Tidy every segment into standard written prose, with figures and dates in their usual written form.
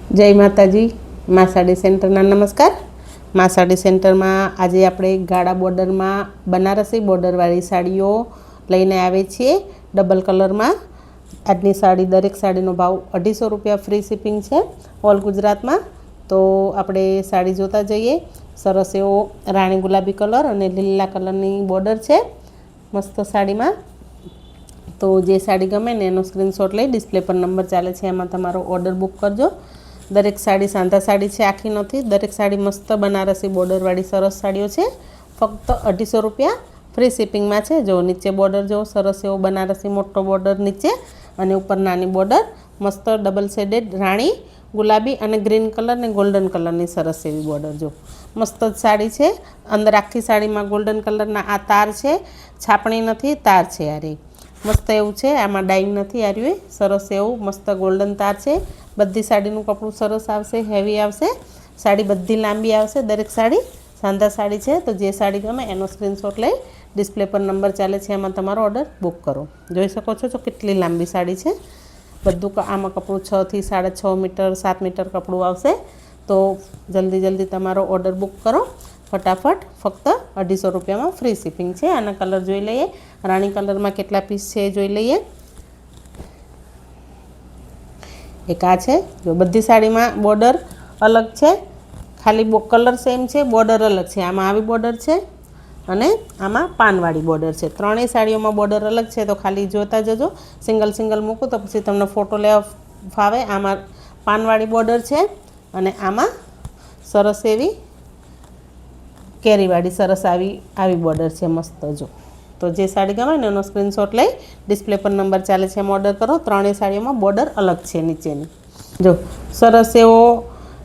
जय माताजी। मां साड़ी सेंटरना नमस्कार। मां साड़ी सेंटर में आज आप गाढ़ा बॉर्डर में बनारसी बॉर्डरवाળી साड़ीओ लईने आवे छीए डबल कलर में। आजनी साड़ी दरेक साड़ीनो भाव 250 रुपया फ्री शिपिंग है ऑल गुजरात में। तो आपणे साड़ी जोता जईए। सरस एवो राणी गुलाबी कलर और लीला कलरनी बॉर्डर है मस्त साड़ी में। तो जे साड़ी गमे ने एनो स्क्रीनशॉट लई डिस्प्ले पर नंबर चाले छे एमां तमारो ऑर्डर बुक करजो। दरेक साड़ी सांधा साड़ी है, आखी नहीं। दरेक साड़ी मस्त बनारसी बॉर्डरवाળી सरस साड़ीओ है। फक्त 250 रुपया फ्री शिपिंग में है। जो नीचे बॉर्डर जो सरस एवो बनारसी मोटो बॉर्डर नीचे और ऊपर नानी बॉर्डर मस्त डबल शेडेड राणी गुलाबी और ग्रीन कलर ने गोल्डन कलर की सरस एवी बॉर्डर जो मस्त साड़ी है। अंदर आखी साड़ी में गोल्डन कलर आ तार है, छापणी नहीं तार है। यार मस्त एवं है। आमा डाइंग नहीं आ रही सरस एवं मस्त गोल्डन तार है। बधी साड़ीનું कपड़ू सरस आवशे, हेवी आवशे। साड़ी बधी लांबी आवशे। दरेक साड़ी सांधा साड़ी है। तो जे साड़ी गमे एनो स्क्रीनशॉट लई डिस्प्ले पर नंबर चाले छे एमां तमारो ऑर्डर बुक करो। जोई शको छो तो केटली लांबी साड़ी है। बधुं आमां कपड़ू 6 થી 6.5 मीटर 7 मीटर कपड़ू आवशे। तो जल्दी जल्दी तमारो ऑर्डर बुक करो फटाफट। फक्त 250 रुपया में फ्री शिपिंग है। आना कलर जोई लईए। राणी कलर में केटला पीस है जोई लईए। एक आ है जो बधी साड़ी में बॉर्डर अलग है, खाली कलर सेम है, बॉर्डर अलग है। आमा आवी बॉर्डर है अने आमा पानवाड़ी बॉर्डर है। त्रणेय साड़ीओं में बॉर्डर अलग है। तो खाली जोता जजो। सिंगल सिंगल मूको तो पछी तमने फोटो लेवा फावे। आमा पानवाड़ी बॉर्डर है अने आमा सरस एवी केरीवाड़ी सरस आवी बॉर्डर है मस्त जो। तो जे साड़ी गमे ने एनो स्क्रीनशॉट लई डिस्प्ले पर नंबर चाले छे एम ऑर्डर करो। त्रणेय साड़ीओं में बॉर्डर अलग है नीचेनी जो सरस एवो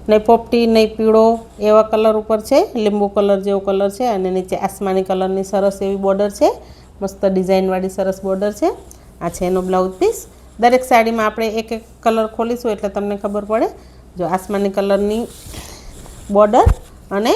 नहीं पोपटी नहीं पीळो एवा कलर ऊपर है। लींबू कलर जेवो कलर है और नीचे आसमानी कलरनी सरस एवी बॉर्डर है। मस्त डिजाइनवाड़ी सरस बॉर्डर है। आ छे एनो ब्लाउज पीस। दरेक साड़ी में आपणे एक एक कलर खोलीशुं एटले तमने खबर पड़े। जो आसमानी कलरनी बॉर्डर अने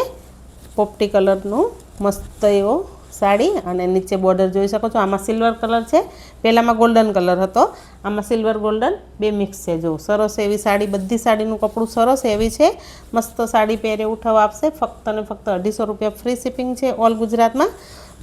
पोपटी कलरनो मस्त एवो साड़ी और नीचे बॉर्डर जोई शको छो। आमां सिल्वर कलर है, पहलामां गोल्डन कलर हतो, आमां सिल्वर गोल्डन बे मिक्स है। जो सरस एवी साड़ी बधी साड़ीनुं कपड़ू सरस एवी है। मस्त साड़ी पहेरे उठाव आपशे। फक्त ने फक्त 250 रुपया फ्री शिपिंग है ऑल गुजरात में।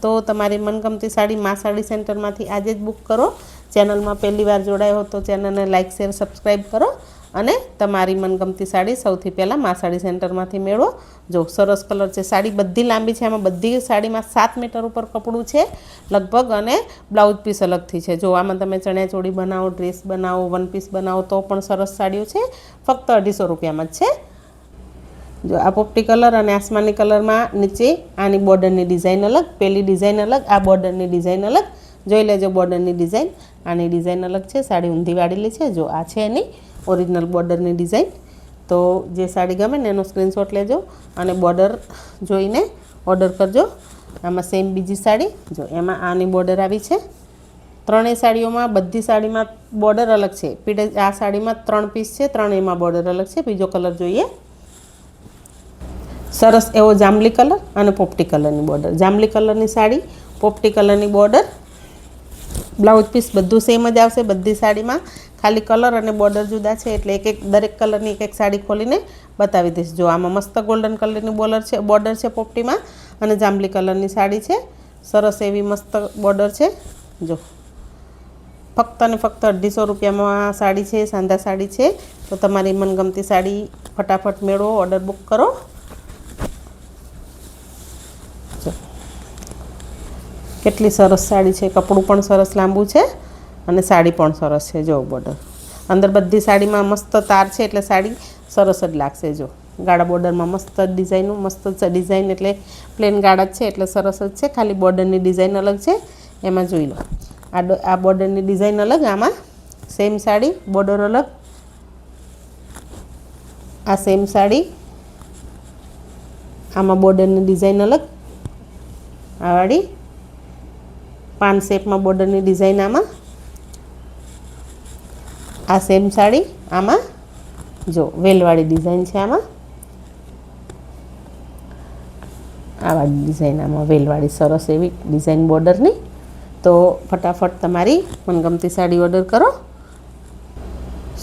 तो तमारी मनगमती साड़ी मां साड़ी सेंटर में आज ज बुक करो। चेनल में पहली बार जोड़ायो हो तो चेनल ने लाइक शेर सब्सक्राइब करो अने तमारी मनगमती साड़ी सौथी पहला मां साड़ी सेंटर में मेळवो। जो सरस कलर है, साड़ी बधी लांबी है। आमां बधी साड़ी में 7 मीटर ऊपर कपड़ू है लगभग अने ब्लाउज पीस अलग थी है। जो आमां तमे चणिया चोड़ी बनावो, ड्रेस बनावो, वन पीस बनावो तो पण सरस साड़ीओ है। फक्त 250 रुपया में है। जो आ पोपटी कलर और आसमानी कलर में नीचे आनी बॉर्डर डिजाइन अलग, पहली डिजाइन अलग, आ बॉर्डर डिजाइन अलग। जोई लेजो बॉर्डर डिजाइन। आनी डिजाइन अलग है, साड़ी ऊंधी वाड़ेली है। जो आ छे एनी ओरिजिनल बॉर्डर डिजाइन। तो जे साड़ी गमे ने एनो स्क्रीनशॉट लेजो और बॉर्डर जोईने ऑर्डर करजो। आमां सेम बीजी साड़ी जो एमां आनी बॉर्डर आवी छे। त्रणेय साड़ीओं में बधी साड़ी में बॉर्डर अलग है। पीड़े आ साड़ी में 3 पीस है, त्रणेय में बॉर्डर अलग है। बीजो कलर जोईए। सरस एवो जांबली कलर और पोपटी कलर बॉर्डर। जांबली कलर साड़ी, पोपटी कलर बॉर्डर, ब्लाउज पीस बधुं सेम ज आवशे। बधी साड़ी में खाली कलर और बॉर्डर जुदा है एटले एक एक दरेक कलर की एक एक साड़ी खोलीने बतावी दईश। जो आमां मस्त गोल्डन कलर की बॉर्डर है पोपटी में और जांबली कलर की साड़ी है। सरस एवी मस्त बॉर्डर है। जो फक्त ने फक्त 250 रुपया में साड़ी है, सांधा साड़ी है। तो तमारी मनगमती साड़ी फटाफट मेळवो, ऑर्डर बुक करो। केटली सरस साड़ी है। कपड़ू पण सरस लांबू है और साड़ी पण सरस है। जो बॉर्डर अंदर बधी साड़ी में मस्त तार है एटले साड़ी सरस ज लागशे। जो गाढ़ा बॉर्डर में मस्त डिजाइन, मस्त डिजाइन एटले प्लेन गाढ़ा है एटले सरस ज है। खाली बॉर्डर की डिजाइन अलग है। एमां जोई लो आ बॉर्डर की डिजाइन अलग, आमां सेम साड़ी बॉर्डर अलग। आ सेम साड़ी आमां बॉर्डर की डिजाइन अलग। आ वाड़ी पान शेप में बॉर्डर की डिजाइन आमां। आ सेम साड़ी आमां जो वेलवाड़ी डिजाइन है। आमां आ वाड़ी डिजाइन आमां वेलवाड़ी सरस एवी डिजाइन बॉर्डर नी। तो फटाफट तमारी मनगमती साड़ी ऑर्डर करो।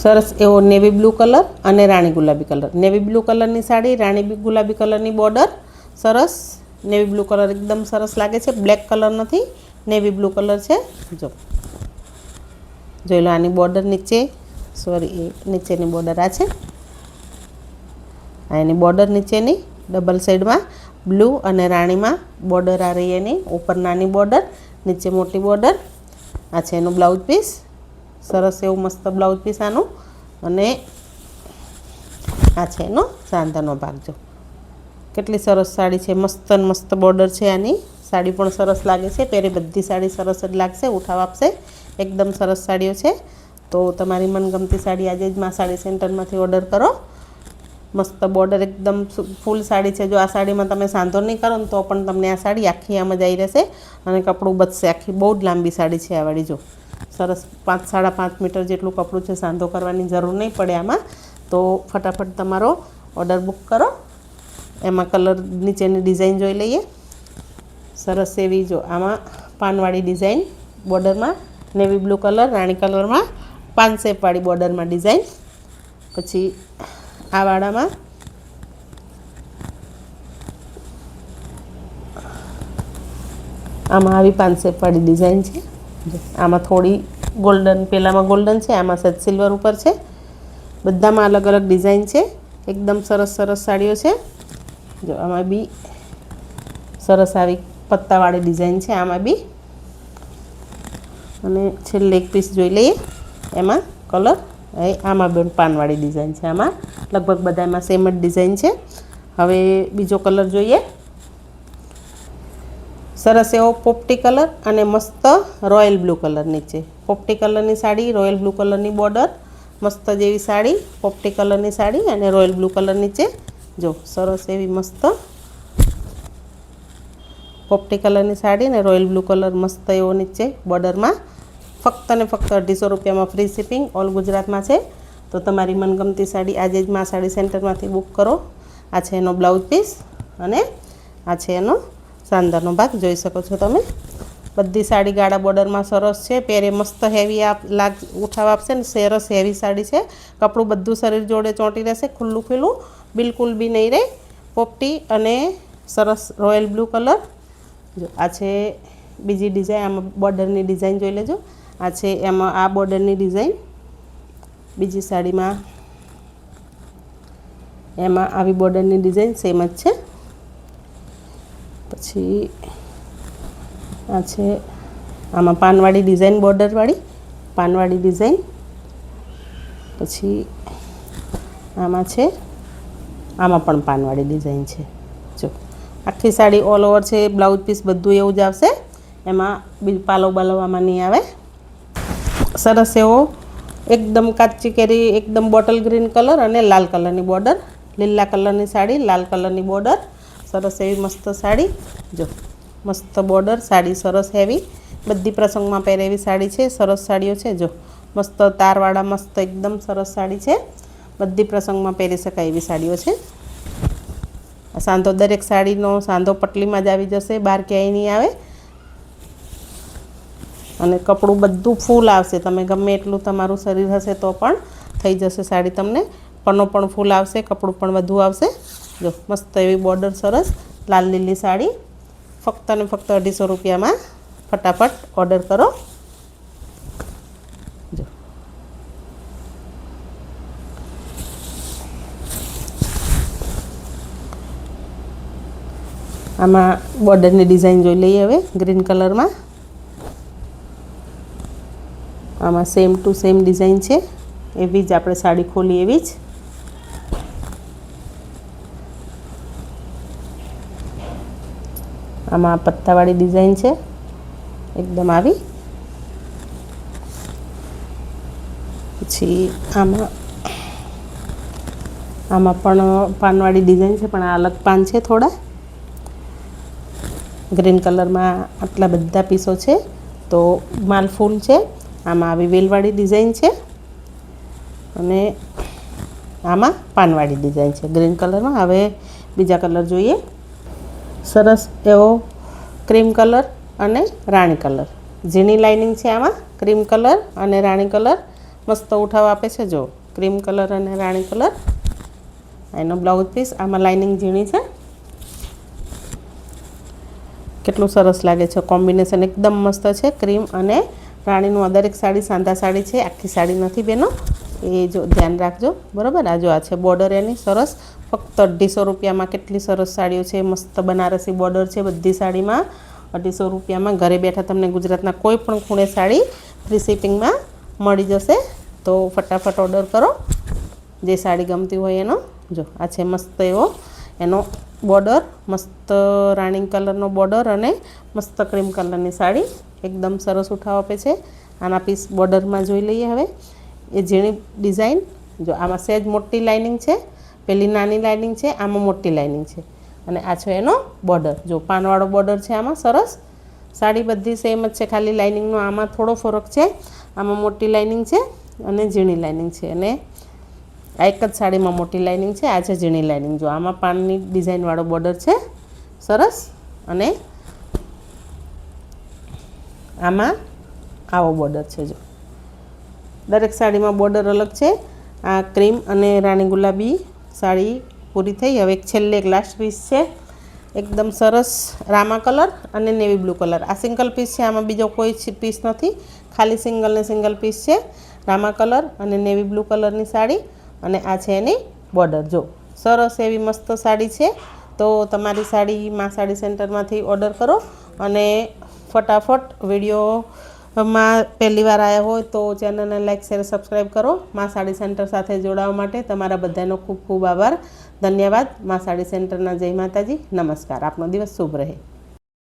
સરસ એવો નેવી બ્લુ કલર અને રાણી ગુલાબી કલર. નેવી બ્લુ કલરની સાડી, રાણી ગુલાબી કલરની બોર્ડર. સરસ નેવી બ્લુ કલર એકદમ સરસ લાગે છે. બ્લેક કલર નથી, નેવી બ્લુ કલર છે. જોઈ લો આની બોર્ડર નીચે, સોરી નીચેની બોર્ડર આ છે. એની બોર્ડર નીચેની ડબલ સાઈડમાં બ્લુ અને રાણીમાં બોર્ડર આ રહી એની. ઉપર નાની બોર્ડર, નીચે મોટી બોર્ડર. આ છે એનું બ્લાઉઝ પીસ. સરસ એવું મસ્ત બ્લાઉઝ પીસ આનું. અને આ છે એનો સાંધાનો ભાગ. જો કેટલી સરસ સાડી છે, મસ્ત મસ્ત બોર્ડર છે આની. સાડી પણ સરસ લાગે છે, પહેરે બધી સાડી સરસ જ લાગશે, ઉઠાવ આપશે. એકદમ સરસ સાડીઓ છે. તો તમારી મનગમતી સાડી આજે જ માં સાડી સેન્ટરમાંથી ઓર્ડર કરો. મસ્ત બોર્ડર એકદમ ફૂલ સાડી છે. જો આ સાડીમાં તમે સાંધો નહીં કરો ને તો પણ તમને આ સાડી આખી આમ જ આવી રહેશે અને કપડું બચશે. આખી બહુ જ લાંબી સાડી છે આ વાળી. જો સરસ 5-5.5 મીટર જેટલું કપડું છે. સાંધો કરવાની જરૂર નહીં પડે આમાં. તો ફટાફટ તમારો ઓર્ડર બુક કરો. એમાં કલર નીચેની ડિઝાઇન જોઈ લઈએ. સરસ એવી જો આમાં પાનવાળી ડિઝાઇન બોર્ડરમાં, નેવી બ્લુ કલર, રાણી કલરમાં પાન શેપવાળી બોર્ડરમાં ડિઝાઇન. પછી આ વાળામાં આમાં આવી પાન શેપવાળી ડિઝાઇન છે. આમાં થોડી ગોલ્ડન, પેલામાં ગોલ્ડન છે, આમાં સજ સિલ્વર ઉપર છે. બધામાં અલગ અલગ ડિઝાઇન છે. એકદમ સરસ સરસ સાડીઓ છે. જો આમાં બી સરસ આવી પત્તાવાળી ડિઝાઇન છે આમાં બી. અને છેલ્લે એક પીસ જોઈ લઈએ. એમાં કલર આમાં પણ પાનવાળી ડિઝાઇન છે. આમાં લગભગ બધામાં સેમ જ ડિઝાઇન છે. હવે બીજો કલર જોઈએ. સરસ એવો પોપટી કલર અને મસ્ત રોયલ બ્લુ કલર નીચે. પોપટી કલરની સાડી, રોયલ બ્લુ કલરની બોર્ડર. મસ્ત જેવી સાડી, પોપટી કલરની સાડી અને રોયલ બ્લુ કલર નીચે. જો સરસ એવી મસ્ત પોપટી કલરની સાડી ને રોયલ બ્લુ કલર મસ્ત એવો નીચે બોર્ડરમાં. ફક્ત ને ફક્ત 250 રૂપિયામાં ફ્રી શિપિંગ ઓલ ગુજરાતમાં છે. તો તમારી મનગમતી સાડી આજે જ માં સાડી સેન્ટરમાંથી બુક કરો. આ છે એનો બ્લાઉઝ પીસ અને આ છે એનો સાંધાનો ભાગ. જોઈ શકો છો તમે. બધી સાડી ગાળા બોર્ડરમાં સરસ છે. પહેરે મસ્ત હેવી ઉઠાવ આપશે ને. સરસ હેવી સાડી છે. કપડું બધું શરીર જોડે ચોંટી રહેશે, ખુલ્લું ખુલ્લું, બિલકુલ બી નહીં રહે. પોપટી અને સરસ રોયલ બ્લુ કલર. જો આ છે બીજી ડિઝાઇન. આમાં બોર્ડરની ડિઝાઇન જોઈ લેજો. આ છે એમાં આ બોર્ડરની ડિઝાઇન. બીજી સાડીમાં એમાં આવી બોર્ડરની ડિઝાઇન સેમ જ છે. પછી આ છે આમાં પાનવાળી ડિઝાઇન, બોર્ડરવાળી પાનવાળી ડિઝાઇન. પછી આમાં છે, આમાં પણ પાનવાળી ડિઝાઇન છે. જો આખી સાડી ઓલ ઓવર છે. બ્લાઉઝ પીસ બધું એવું જ આવશે. એમાં પાલવ બાલવ આમાં નહીં આવે. સરસ એવો એકદમ કાચી કેરી, એકદમ બોટલ ગ્રીન કલર અને લાલ કલરની બોર્ડર. લીલા કલરની સાડી, લાલ કલરની બોર્ડર. સરસ એવી મસ્ત સાડી. જો મસ્ત બોર્ડર, સાડી સરસ હેવી. બધી પ્રસંગમાં પહેરે એવી સાડી છે. સરસ સાડીઓ છે. જો મસ્ત તારવાળા મસ્ત એકદમ સરસ સાડી છે. બધી પ્રસંગમાં પહેરી શકાય એવી સાડીઓ છે. સાંધો દરેક સાડીનો સાંધો પટલીમાં જ આવી જશે, બહાર ક્યાંય નહીં આવે. અને કપડું બધું ફૂલ આવશે. તમે ગમે એટલું તમારું શરીર હશે તો પણ થઈ જશે સાડી તમને. પનો પણ ફૂલ આવશે, કપડું પણ વધુ આવશે. જો મસ્ત એવી બોર્ડર સરસ લાલ લીલી સાડી. ફક્ત ને ફક્ત 250 રૂપિયામાં ફટાફટ ઓર્ડર કરો. જો આમાં બોર્ડરની ડિઝાઇન જોઈ લઈએ હવે ગ્રીન કલરમાં. આમાં સેમ ટુ સેમ ડિઝાઇન છે. એવી જ આપણે સાડી ખોલી એવી જ. આમાં પત્તાવાળી ડિઝાઇન છે એકદમ આવી. પછી આમાં પણ પાનવાળી ડિઝાઇન છે, પણ આ અલગ પાન છે થોડા. ગ્રીન કલરમાં આટલા બધા પીસો છે. તો માલ ફૂલ છે. આમાં આવી વેલવાળી ડિઝાઇન છે અને આમાં પાનવાળી ડિઝાઇન છે ગ્રીન કલરમાં. હવે બીજા કલર જોઈએ. સરસ એવો ક્રીમ કલર અને રાણી કલર. ઝીણી લાઇનિંગ છે આમાં. ક્રીમ કલર અને રાણી કલર મસ્ત ઉઠાવ આપે છે. જો ક્રીમ કલર અને રાણી કલર એનો બ્લાઉઝ પીસ. આમાં લાઇનિંગ ઝીણી છે. કેટલું સરસ લાગે છે, કોમ્બિનેશન એકદમ મસ્ત છે. ક્રીમ અને રાણીનું આ દરેક સાડી સાંધા સાડી છે, આખી સાડી નથી બેનો, એ જો ધ્યાન રાખજો બરાબર. આ છે બોર્ડર એની સરસ, ફક્ત 250 રૂપિયામાં કેટલી સરસ સાડીઓ છે. મસ્ત બનારસી બોર્ડર છે બધી સાડીમાં. 250 રૂપિયામાં ઘરે બેઠા તમને ગુજરાતના કોઈ પણ ખૂણે સાડી ફ્રી શિપિંગમાં મળી જશે. તો ફટાફટ ઓર્ડર કરો જે સાડી ગમતી હોય એનો. જો આ છે મસ્ત એવો એનો બોર્ડર, મસ્ત રાણી કલરનો બોર્ડર અને મસ્ત ક્રીમ કલરની સાડી, એકદમ સરસ ઉઠાવ આપે છે. આના પીસ બોર્ડરમાં જોઈ લઈએ હવે. એ ઝીણી ડિઝાઇન, જો આમાં સહેજ મોટી લાઇનિંગ છે, પેલી નાની લાઇનિંગ છે, આમાં મોટી લાઇનિંગ છે અને આ છે એનો બોર્ડર. જો પાનવાળો બોર્ડર છે આમાં સરસ. સાડી બધી સેમ જ છે, ખાલી લાઇનિંગનો આમાં થોડો ફરક છે. આમાં મોટી લાઇનિંગ છે અને ઝીણી લાઇનિંગ છે, અને આ એક જ સાડીમાં મોટી લાઇનિંગ છે, આ છે ઝીણી લાઇનિંગ. જો આમાં પાનની ડિઝાઇનવાળો બોર્ડર છે સરસ, અને આમાં આવો બોર્ડર છે. જો દરેક સાડીમાં બોર્ડર અલગ છે. આ ક્રીમ અને રાણી ગુલાબી સાડી પૂરી થઈ. હવે છેલ્લે એક લાસ્ટ પીસ છે, એકદમ સરસ રામા કલર અને નેવી બ્લુ કલર. આ સિંગલ પીસ છે, આમાં બીજો કોઈ પીસ નથી, ખાલી સિંગલ ને સિંગલ પીસ છે. રામા કલર અને નેવી બ્લુ કલરની સાડી, અને આ છે એની બોર્ડર. જો સરસ એવી મસ્ત સાડી છે. તો તમારી સાડી મા સાડી સેન્ટરમાંથી ઓર્ડર કરો અને ફટાફટ વિડીયોમાં પહેલી વાર આવ્યા હોય તો ચેનલને લાઈક શેર સબસ્ક્રાઈબ કરો. મા સાડી સેન્ટર સાથે જોડાવા માટે તમારા બધાનો ખૂબ ખૂબ આભાર, ધન્યવાદ. મા સાડી સેન્ટરના જય માતાજી, નમસ્કાર. આપનો દિવસ શુભ રહે.